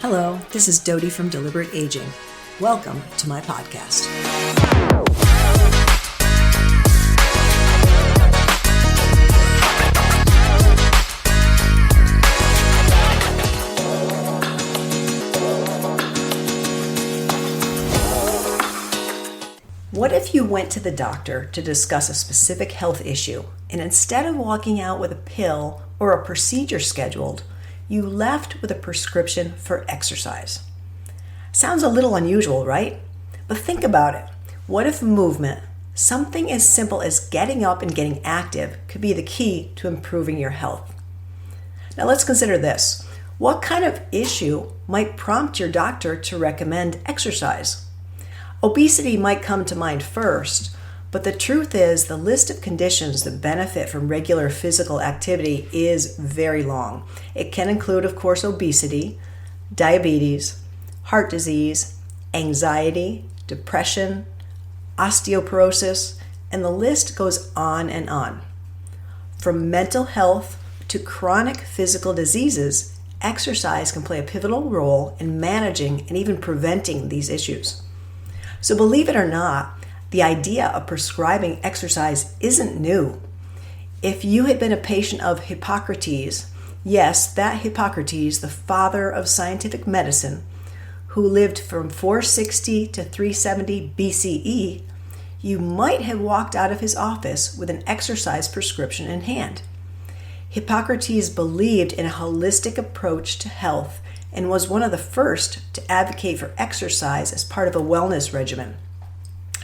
Hello, this is Dodie from Deliberate Aging. Welcome to my podcast. What if you went to the doctor to discuss a specific health issue, and instead of walking out with a pill or a procedure scheduled, you left with a prescription for exercise? Sounds a little unusual, right? But think about it. What if movement, something as simple as getting up and getting active, could be the key to improving your health? Now let's consider this. What kind of issue might prompt your doctor to recommend exercise? Obesity might come to mind first, but the truth is the list of conditions that benefit from regular physical activity is very long. It can include, of course, obesity, diabetes, heart disease, anxiety, depression, osteoporosis, and the list goes on and on. From mental health to chronic physical diseases, exercise can play a pivotal role in managing and even preventing these issues. So believe it or not, the idea of prescribing exercise isn't new. If you had been a patient of Hippocrates, yes, that Hippocrates, the father of scientific medicine, who lived from 460 to 370 BCE, you might have walked out of his office with an exercise prescription in hand. Hippocrates believed in a holistic approach to health and was one of the first to advocate for exercise as part of a wellness regimen.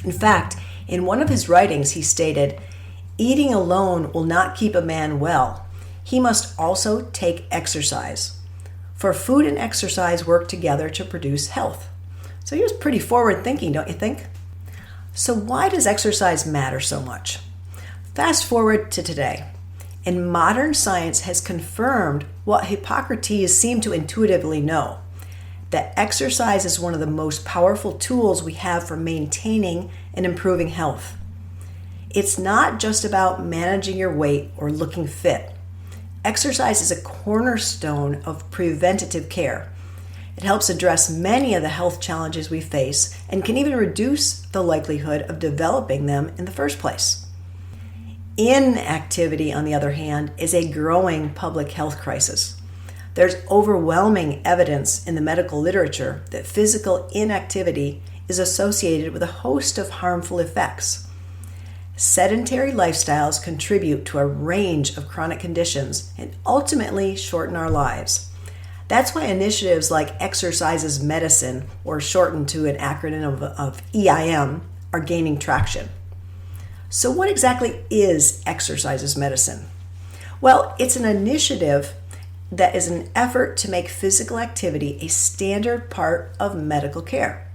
In fact, in one of his writings, he stated, "Eating alone will not keep a man well. He must also take exercise. For food and exercise work together to produce health." So he was pretty forward thinking, don't you think? So why does exercise matter so much? Fast forward to today, and modern science has confirmed what Hippocrates seemed to intuitively know, that exercise is one of the most powerful tools we have for maintaining and improving health. It's not just about managing your weight or looking fit. Exercise is a cornerstone of preventative care. It helps address many of the health challenges we face and can even reduce the likelihood of developing them in the first place. Inactivity, on the other hand, is a growing public health crisis. There's overwhelming evidence in the medical literature that physical inactivity is associated with a host of harmful effects. Sedentary lifestyles contribute to a range of chronic conditions and ultimately shorten our lives. That's why initiatives like Exercise is Medicine, or shortened to an acronym of EIM, are gaining traction. So what exactly is Exercise is Medicine? Well, it's an initiative that is an effort to make physical activity a standard part of medical care.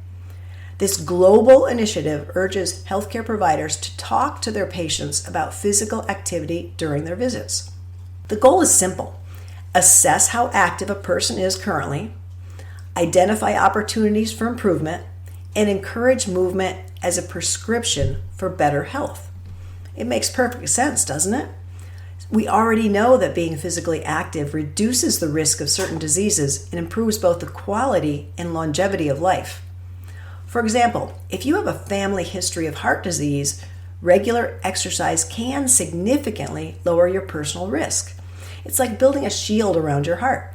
This global initiative urges healthcare providers to talk to their patients about physical activity during their visits. The goal is simple: assess how active a person is currently, identify opportunities for improvement, and encourage movement as a prescription for better health. It makes perfect sense, doesn't it? We already know that being physically active reduces the risk of certain diseases and improves both the quality and longevity of life. For example, if you have a family history of heart disease, regular exercise can significantly lower your personal risk. It's like building a shield around your heart.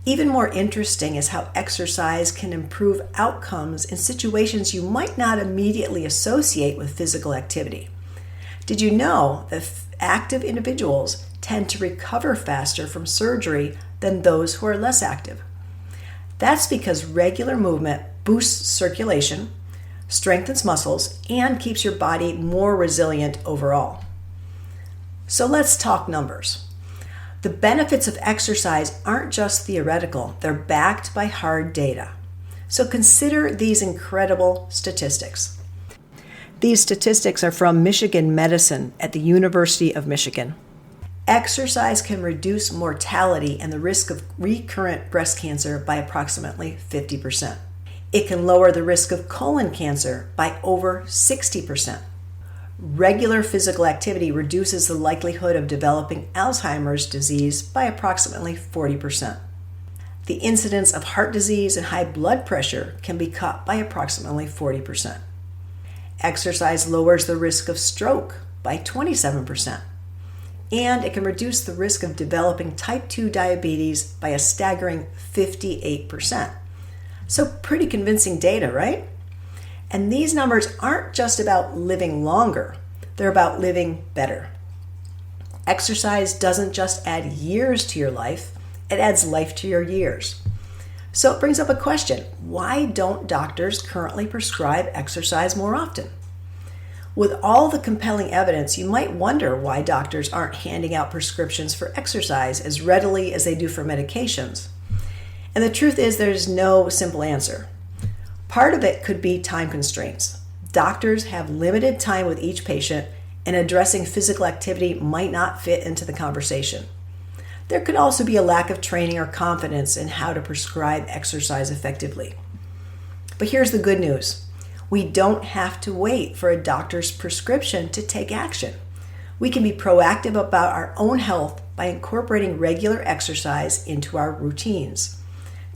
Even more interesting is how exercise can improve outcomes in situations you might not immediately associate with physical activity. Did you know that active individuals tend to recover faster from surgery than those who are less active? That's because regular movement boosts circulation, strengthens muscles, and keeps your body more resilient overall. So let's talk numbers. The benefits of exercise aren't just theoretical, they're backed by hard data. So consider these incredible statistics. These statistics are from Michigan Medicine at the University of Michigan. Exercise can reduce mortality and the risk of recurrent breast cancer by approximately 50%. It can lower the risk of colon cancer by over 60%. Regular physical activity reduces the likelihood of developing Alzheimer's disease by approximately 40%. the incidence of heart disease and high blood pressure can be cut by approximately 40%. Exercise lowers the risk of stroke by 27%. And it can reduce the risk of developing type 2 diabetes by a staggering 58%. So pretty convincing data, right? And these numbers aren't just about living longer, they're about living better. Exercise doesn't just add years to your life, it adds life to your years. So it brings up a question: why don't doctors currently prescribe exercise more often? With all the compelling evidence, you might wonder why doctors aren't handing out prescriptions for exercise as readily as they do for medications. And the truth is, there's no simple answer. Part of it could be time constraints. Doctors have limited time with each patient, and addressing physical activity might not fit into the conversation. There could also be a lack of training or confidence in how to prescribe exercise effectively. But here's the good news. We don't have to wait for a doctor's prescription to take action. We can be proactive about our own health by incorporating regular exercise into our routines.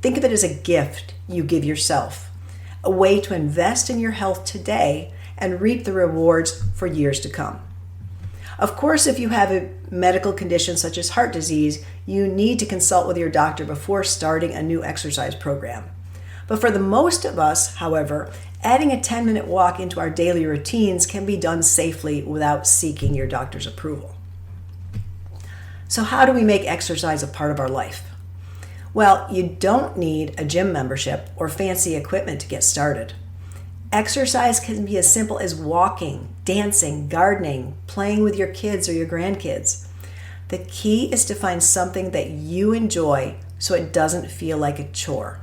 Think of it as a gift you give yourself, a way to invest in your health today and reap the rewards for years to come. Of course, if you have a medical condition such as heart disease, you need to consult with your doctor before starting a new exercise program. But for the most of us, however, adding a 10-minute walk into our daily routines can be done safely without seeking your doctor's approval. So how do we make exercise a part of our life? Well, you don't need a gym membership or fancy equipment to get started. Exercise can be as simple as walking, dancing, gardening, playing with your kids or your grandkids. The key is to find something that you enjoy so it doesn't feel like a chore.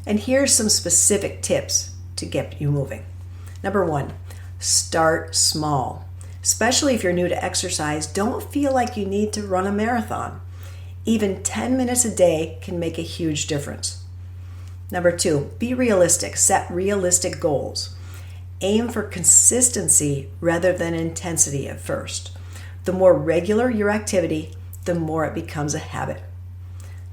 And here's some specific tips to get you moving. Number 1, start small. Especially if you're new to exercise, don't feel like you need to run a marathon. Even 10 minutes a day can make a huge difference. Number 2, be realistic. Set realistic goals. Aim for consistency rather than intensity at first. The more regular your activity, the more it becomes a habit.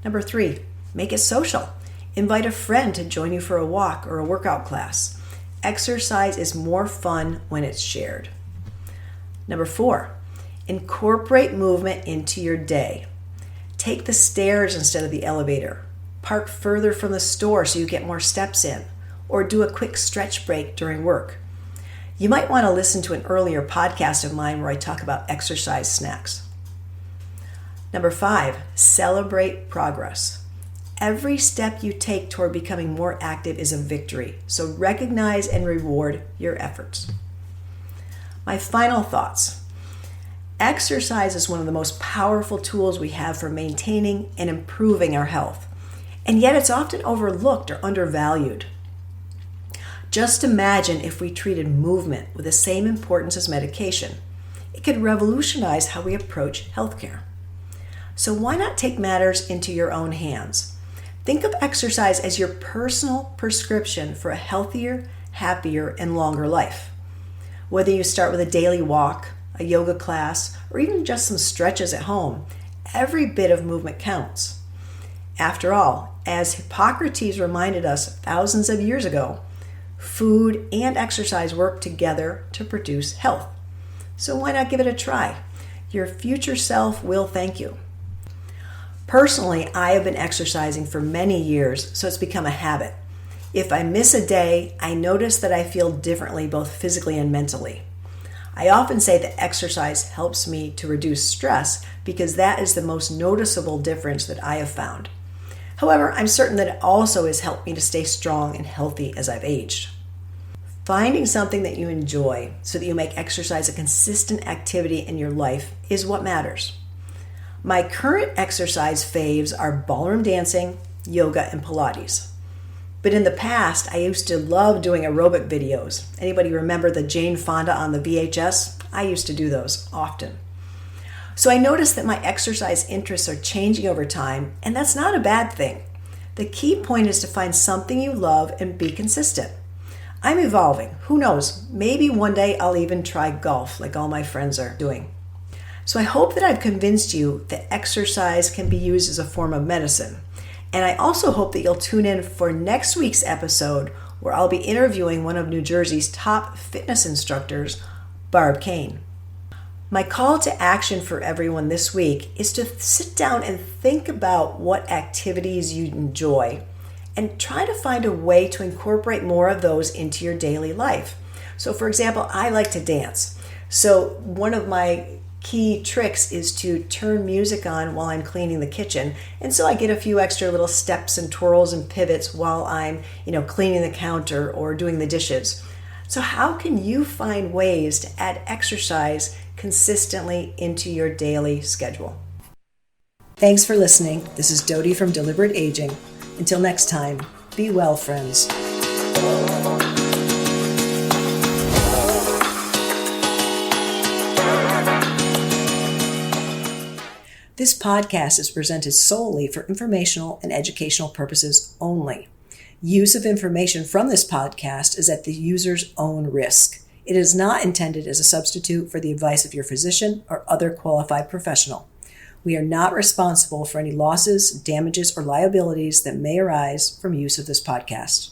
Number 3, make it social. Invite a friend to join you for a walk or a workout class. Exercise is more fun when it's shared. Number 4, incorporate movement into your day. Take the stairs instead of the elevator. Park further from the store so you get more steps in, or do a quick stretch break during work. You might want to listen to an earlier podcast of mine where I talk about exercise snacks. Number 5, celebrate progress. Every step you take toward becoming more active is a victory, so recognize and reward your efforts. My final thoughts. Exercise is one of the most powerful tools we have for maintaining and improving our health, and yet it's often overlooked or undervalued. Just imagine if we treated movement with the same importance as medication. It could revolutionize how we approach healthcare. So why not take matters into your own hands? Think of exercise as your personal prescription for a healthier, happier, and longer life. Whether you start with a daily walk, a yoga class, or even just some stretches at home, every bit of movement counts. After all, as Hippocrates reminded us thousands of years ago, food and exercise work together to produce health. So why not give it a try? Your future self will thank you. Personally, I have been exercising for many years, so it's become a habit. If I miss a day, I notice that I feel differently both physically and mentally. I often say that exercise helps me to reduce stress because that is the most noticeable difference that I have found. However, I'm certain that it also has helped me to stay strong and healthy as I've aged. Finding something that you enjoy so that you make exercise a consistent activity in your life is what matters. My current exercise faves are ballroom dancing, yoga, and Pilates. But in the past, I used to love doing aerobic videos. Anybody remember the Jane Fonda on the VHS? I used to do those often. So I noticed that my exercise interests are changing over time, and that's not a bad thing. The key point is to find something you love and be consistent. I'm evolving. Who knows? Maybe one day I'll even try golf like all my friends are doing. So I hope that I've convinced you that exercise can be used as a form of medicine. And I also hope that you'll tune in for next week's episode, where I'll be interviewing one of New Jersey's top fitness instructors, Barb Kane. My call to action for everyone this week is to sit down and think about what activities you enjoy and try to find a way to incorporate more of those into your daily life. So for example, I like to dance. So one of my key tricks is to turn music on while I'm cleaning the kitchen. And so I get a few extra little steps and twirls and pivots while I'm, cleaning the counter or doing the dishes. So how can you find ways to add exercise consistently into your daily schedule? Thanks for listening. This is Dodie from Deliberate Aging. Until next time, be well, friends. This podcast is presented solely for informational and educational purposes only. Use of information from this podcast is at the user's own risk. It is not intended as a substitute for the advice of your physician or other qualified professional. We are not responsible for any losses, damages, or liabilities that may arise from use of this podcast.